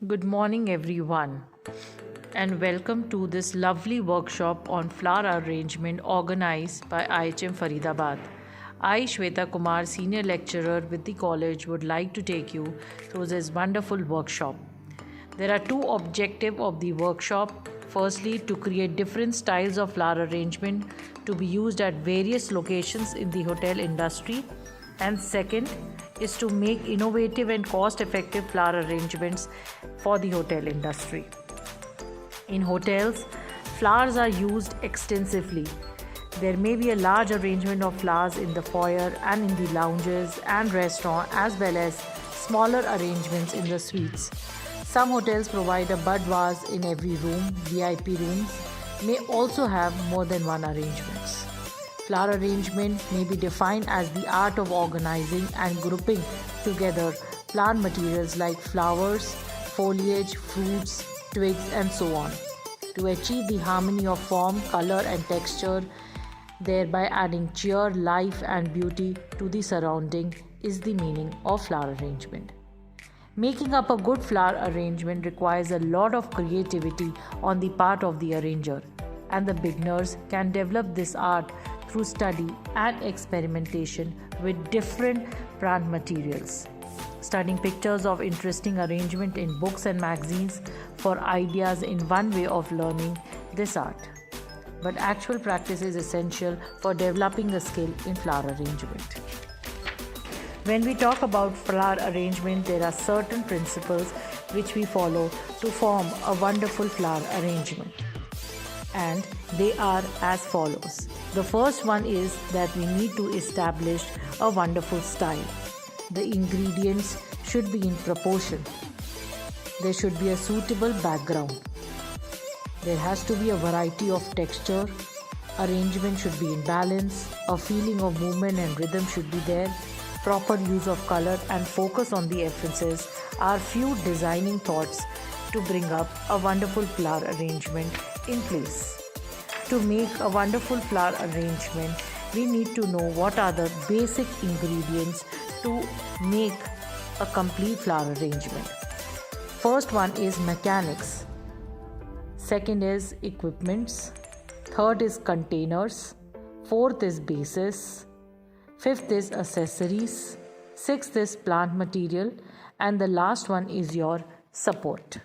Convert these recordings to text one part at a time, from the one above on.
Good morning, everyone, and welcome to this lovely workshop on flower arrangement organized by IHM Faridabad. I, Shweta Kumar, Senior Lecturer with the college, would like to take you through this wonderful workshop. There are two objectives of the workshop. Firstly, to create different styles of flower arrangement to be used at various locations in the hotel industry, and second is to make innovative and cost-effective flower arrangements for the hotel industry. In hotels, flowers are used extensively. There may be a large arrangement of flowers in the foyer and in the lounges and restaurant, as well as smaller arrangements in the suites. Some hotels provide a bud vase in every room. VIP rooms may also have more than one arrangement. Flower arrangement may be defined as the art of organizing and grouping together plant materials like flowers, foliage, fruits, twigs, and so on to achieve the harmony of form, color, and texture, thereby adding cheer, life, and beauty to the surrounding is the meaning of flower arrangement. Making up a good flower arrangement requires a lot of creativity on the part of the arranger, and the beginners can develop this art through study and experimentation with different plant materials. Studying pictures of interesting arrangement in books and magazines for ideas in one way of learning this art. But actual practice is essential for developing the skill in flower arrangement. When we talk about flower arrangement, there are certain principles which we follow to form a wonderful flower arrangement. And they are as follows. The first one is that we need to establish a wonderful style. The ingredients should be in proportion. There should be a suitable background. There has to be a variety of texture. Arrangement should be in balance. A feeling of movement and rhythm should be there. Proper use of color and focus on the emphasis are few designing thoughts to bring up a wonderful flower arrangement in place. To make a wonderful flower arrangement, we need to know what are the basic ingredients to make a complete flower arrangement. First one is mechanics. Second is equipments. Third is containers. Fourth is bases. Fifth is accessories. Sixth is plant material. And the last one is your support.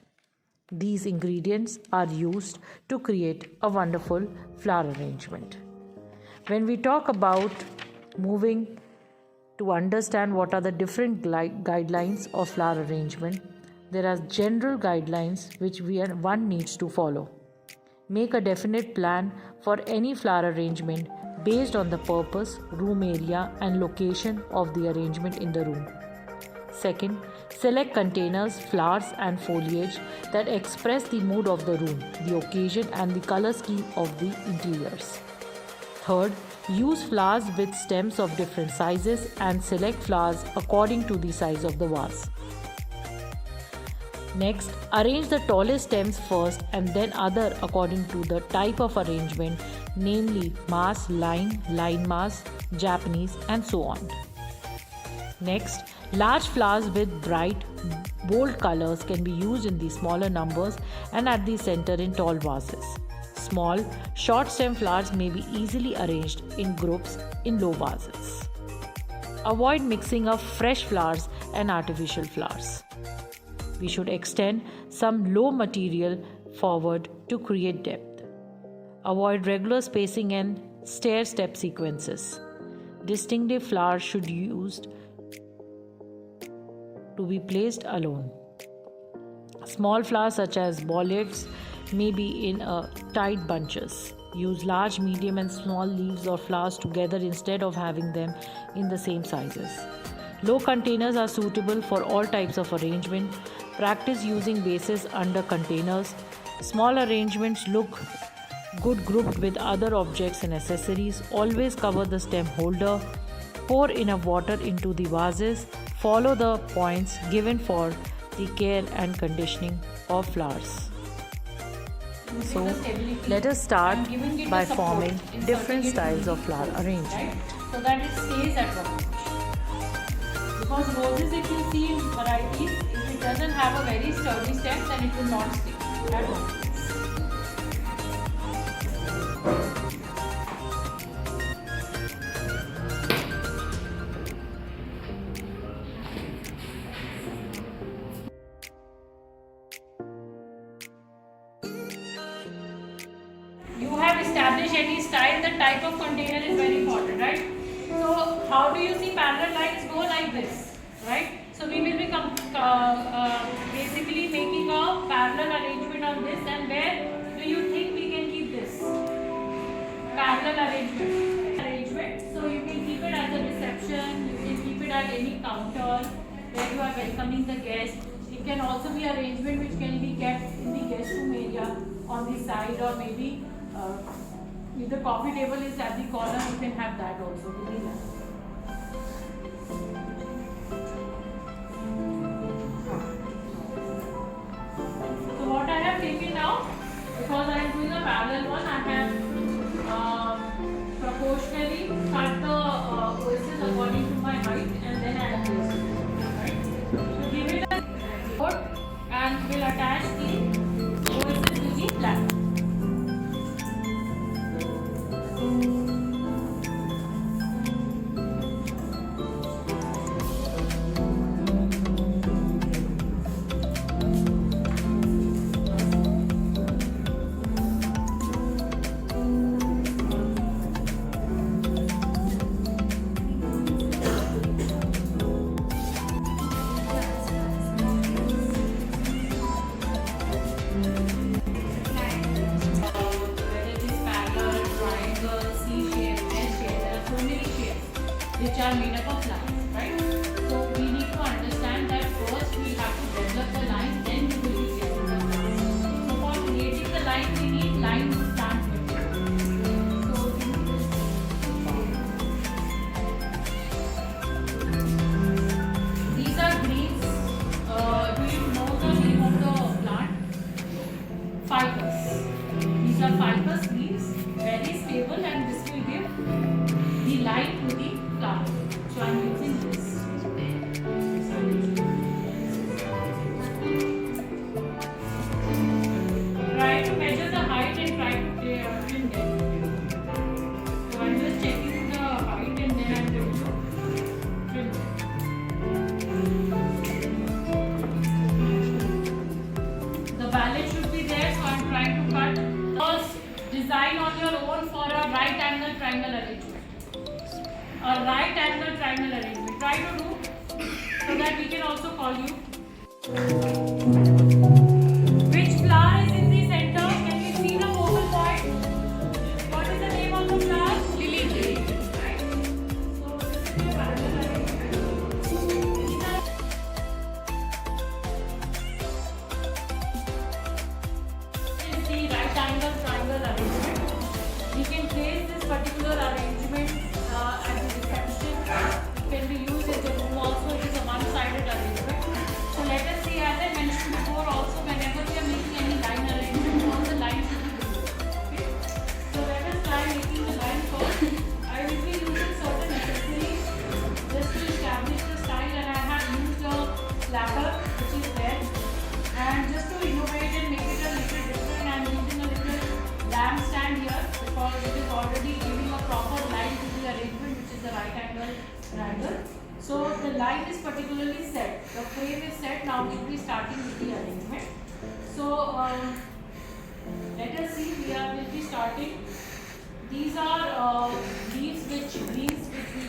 These ingredients are used to create a wonderful flower arrangement. When we talk about moving to understand what are the different guidelines of flower arrangement, there are general guidelines which one needs to follow. Make a definite plan for any flower arrangement based on the purpose, room area, and location of the arrangement in the room. Second, select containers, flowers, and foliage that express the mood of the room, the occasion, and the color scheme of the interiors. Third, use flowers with stems of different sizes and select flowers according to the size of the vase. Next, arrange the tallest stems first and then other according to the type of arrangement, namely mass, line mass, Japanese, and so on. Next, large flowers with bright, bold colors can be used in the smaller numbers and at the center in tall vases. Small, short stem flowers may be easily arranged in groups in low vases. Avoid mixing of fresh flowers and artificial flowers. We should extend some low material forward to create depth. Avoid regular spacing and stair-step sequences. Distinctive flowers should be used to be placed alone. Small flowers such as bolets may be in tight bunches. Use large, medium, and small leaves or flowers together instead of having them in the same sizes. Low containers are suitable for all types of arrangement. Practice using bases under containers. Small arrangements look good grouped with other objects and accessories. Always cover the stem holder. Pour enough water into the vases. Follow the points given for the care and conditioning of flowers. So, let us start by forming different styles of flower arrangement. So that it stays at one position. Because roses, if you see in varieties, it it doesn't have a very sturdy stem, then it will not stick at all. You have established any style, the type of container is very important, right? So how do you see parallel lines go like this, right? So we will be basically making a parallel arrangement on this, and where do you think we can keep this parallel arrangement? So you can keep it at the reception, you can keep it at any counter where you are welcoming the guest. It can also be arrangement which can be kept in the guest room area on the side, or maybe if the coffee table is at the corner, you can have that also. So what I have taken now, because I am doing a parallel one, I have proportionally cut the pieces according to my height, and then I have placed it. Right? So give it a board and will attach the pieces to the plant. Which are made up of lines, right? So we need to understand that first we have to develop the line, then we will be creating the line. So for creating the line, we need line plant material. So these are greens. Do you know the name of the plant? Ficus. These are ficus leaves, very stable, and this will give the line to the plant. So I am using this. Try to measure the height and try to trim them. So I am just checking the height, and then I am going to trim them. The balance should be there, so I am trying to cut. First, design on your own for a right angle triangle arrangement. A right angle triangle arrangement. Try to do so that we can also call you. Which flower is in the center? Can you see the focal point? What is the name of the flower? Lily. Right. So this is your parallel arrangement. This is the right angle triangle arrangement. We can place this particular arrangement at the reception. It can be used in the room also. It is a one-sided arrangement. So let us see, as I mentioned before also, whenever we are making any line arrangement, all the lines should be visible. Okay? So let us try making the line first. I will be using certain accessories just to establish the style, and I have used a lacquer which is red. And just to innovate and make it a little different, I am using a little lamp stand here, because it is already giving a proper line to the arrangement, which is the right angle triangle. So the line is particularly set. The frame is set. Now we will be starting with the arrangement. So let us see. We will be starting. These are leaves which we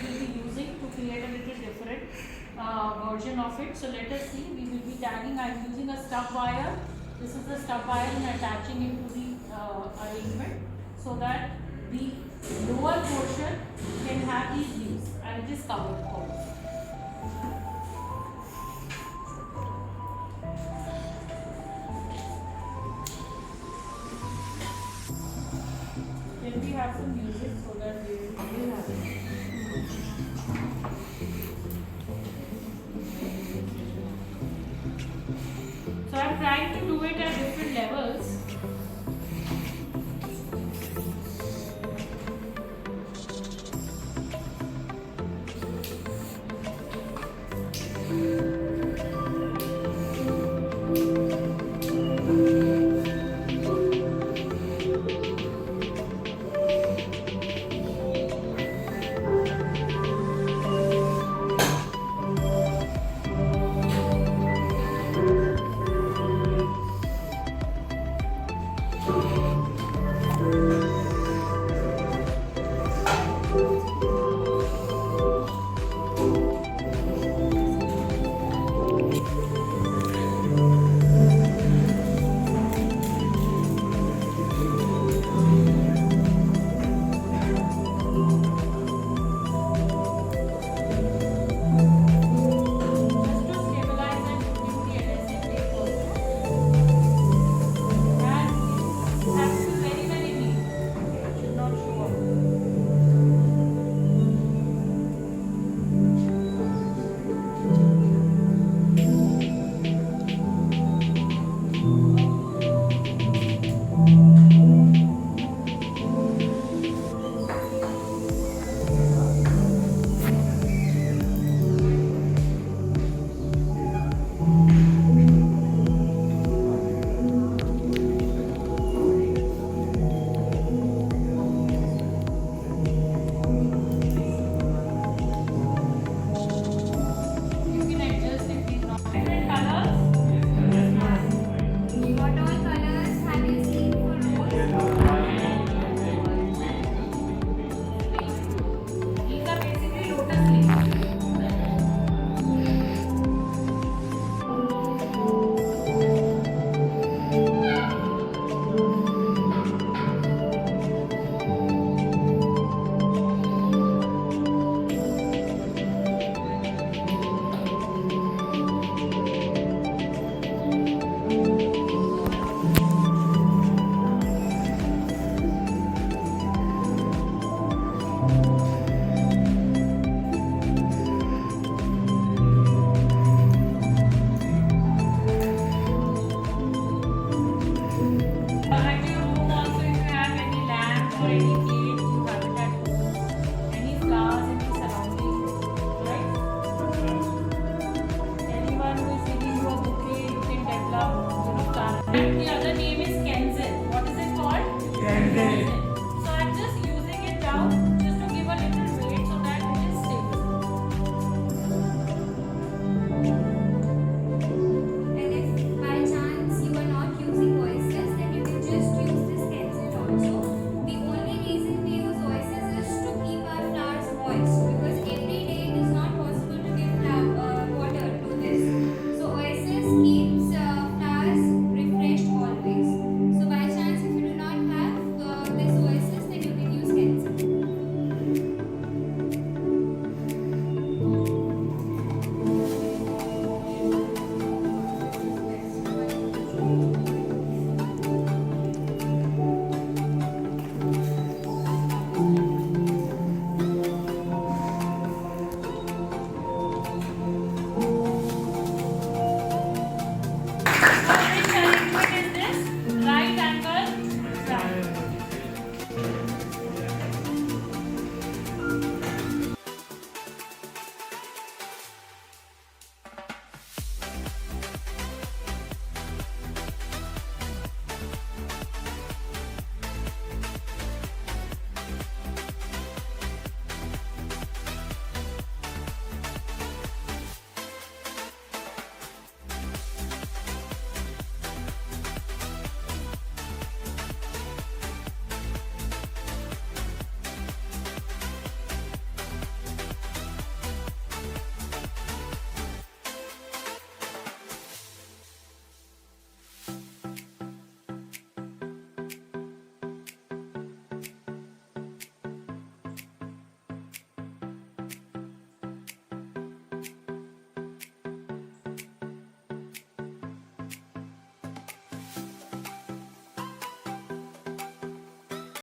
will be using to create a little different version of it. So let us see. We will be tagging. I am using a stub wire. This is the stub wire, and attaching it to the arrangement, so that the lower portion can have these leaves, and it is covered also. Can we have some music so that we will have it? So I am trying to do it at different levels.